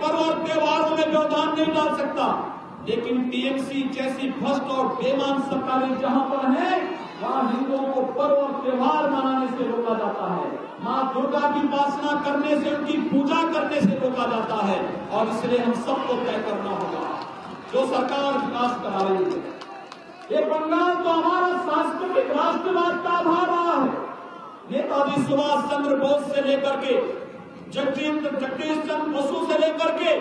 पर्व और त्योहारों में व्यवधान नहीं डाल सकता, लेकिन टीएमसी जैसी भ्रष्ट और बेईमान सरकारें जहां पर है वहां हिंदुओं को पर्व और त्योहार मनाने से रोका जाता है, मां दुर्गा की उपासना करने से, उनकी पूजा करने से रोका जाता है। और इसलिए हम सबको तय करना होगा, जो सरकार विकास करा रही है, ये बंगाल तो हमारा सांस्कृतिक राष्ट्रवाद का आधार रहा है। नेताजी सुभाष चंद्र बोस से लेकर के जगदीश चंद्र बसु से लेकर के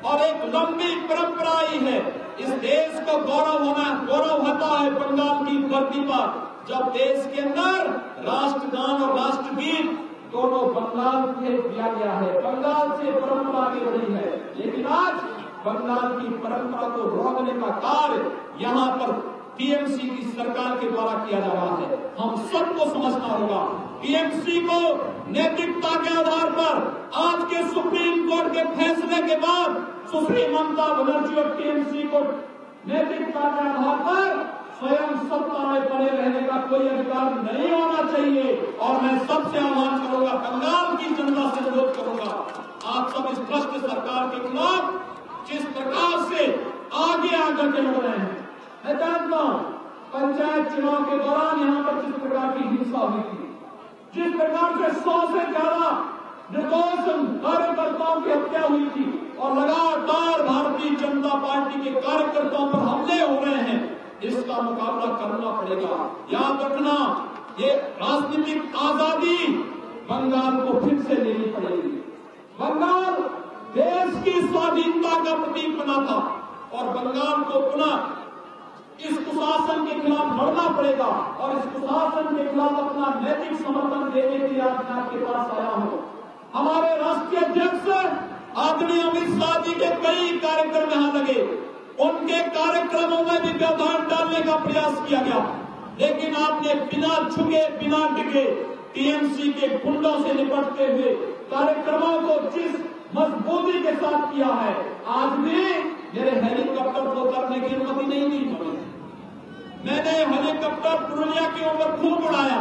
और एक लंबी परंपरा आई है। इस देश को गौरव होता है बंगाल की धरती पर, जब देश के अंदर राष्ट्रगान और राष्ट्रगीत दोनों बंगाल से दिया गया है, बंगाल से परंपरा आगे बढ़ी है। लेकिन आज बंगाल की परंपरा को रोकने का कार्य यहाँ पर टीएमसी की सरकार के द्वारा किया जा रहा है। हम सबको समझना होगा, टीएमसी को नैतिकता के आधार पर आज के सुप्रीम कोर्ट के फैसले के बाद सुश्री ममता बनर्जी और टीएमसी को नैतिकता के आधार पर स्वयं सत्ता में बने रहने का कोई अधिकार नहीं होना चाहिए। और मैं सबसे आह्वान करूंगा, बंगाल की जनता से अनुरोध करूंगा, आप सब इस भ्रष्ट सरकार के खिलाफ जिस प्रकार से आगे आकर के लड़ रहे हैं, मैं जानता हूं पंचायत चुनाव के दौरान यहाँ पर जिस प्रकार की हिंसा हुई थी, जिस प्रकार से 100 से ज्यादा निर्दोष कार्यकर्ताओं की हत्या हुई थी और लगातार भारतीय जनता पार्टी के कार्यकर्ताओं पर हमले हो रहे हैं, इसका मुकाबला करना पड़ेगा। याद रखना, ये राजनीतिक आजादी बंगाल को फिर से लेनी पड़ेगी। बंगाल देश की स्वाधीनता का प्रतीक बना था और बंगाल को पुनः इस कुशासन के खिलाफ लड़ना पड़ेगा और इस कुशासन के खिलाफ अपना नैतिक समर्थन देने के लिए आज आपके पास आया हूं। हमारे राष्ट्रीय अध्यक्ष आदरणीय अमित शाह जी के कई कार्यक्रम यहाँ लगे, उनके कार्यक्रमों में भी व्यवधान डालने का प्रयास किया गया, लेकिन आपने बिना झुके बिना टिके टीएमसी के गुंडों से निपटते हुए कार्यक्रमों को जिस मजबूती के साथ किया है, आज भी मेरे हेलीकॉप्टर को करने की अनुमति नहीं दी। मैंने हेलीकॉप्टर पुरुलिया के ऊपर खूब उड़ाया,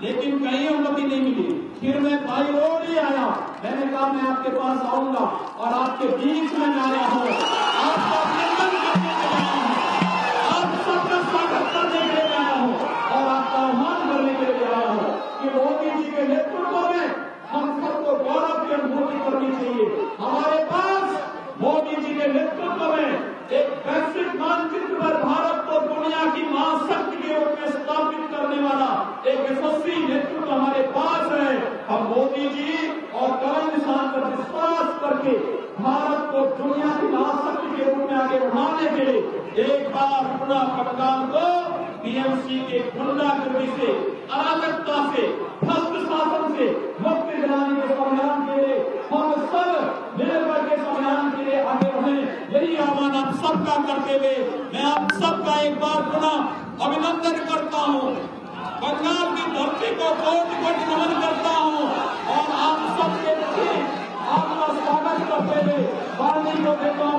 लेकिन कहीं अनुमति नहीं मिली। फिर मैं बाई रोड ही आया, मैंने कहा मैं आपके पास आऊंगा और आपके बीच में आया हूँ, आपका अभिनंदन करने के लिए आया हूँ, आप सबका स्वागत करने के लिए आया हूँ और आपका आह्वान करने के लिए आया हूँ कि मोदी जी के नेतृत्व में हम सबको गौरव की अनुभूति करनी चाहिए। हमारे पास मोदी जी के नेतृत्व में एक वैश्विक मानचित्र पर भारत को दुनिया की महाशक्ति के रूप में स्थापित करने वाला एक यशस्वी नेतृत्व हमारे पास है। हम मोदी जी और कमल निशान पर विश्वास करके भारत को दुनिया की महाशक्ति के रूप में आगे बढ़ाने के लिए एक बार पुनः बंगाल को टीएमसी के गुंडागर्दी से, अराजकता से, भ्रष्ट शासन से मुक्ति दिलाने के अभियान के लिए हम सब मिलकर के अभियान के लिए आगे बढ़े। यही आह्वान आप सबका करते हुए मैं आप सबका एक बार पुनः अभिनंदन करता हूँ, बंगाल की धरती को कोटि-कोटि नमन करता हूँ और आप सबके प्रति आपका स्वागत करते हुए वाणी को देता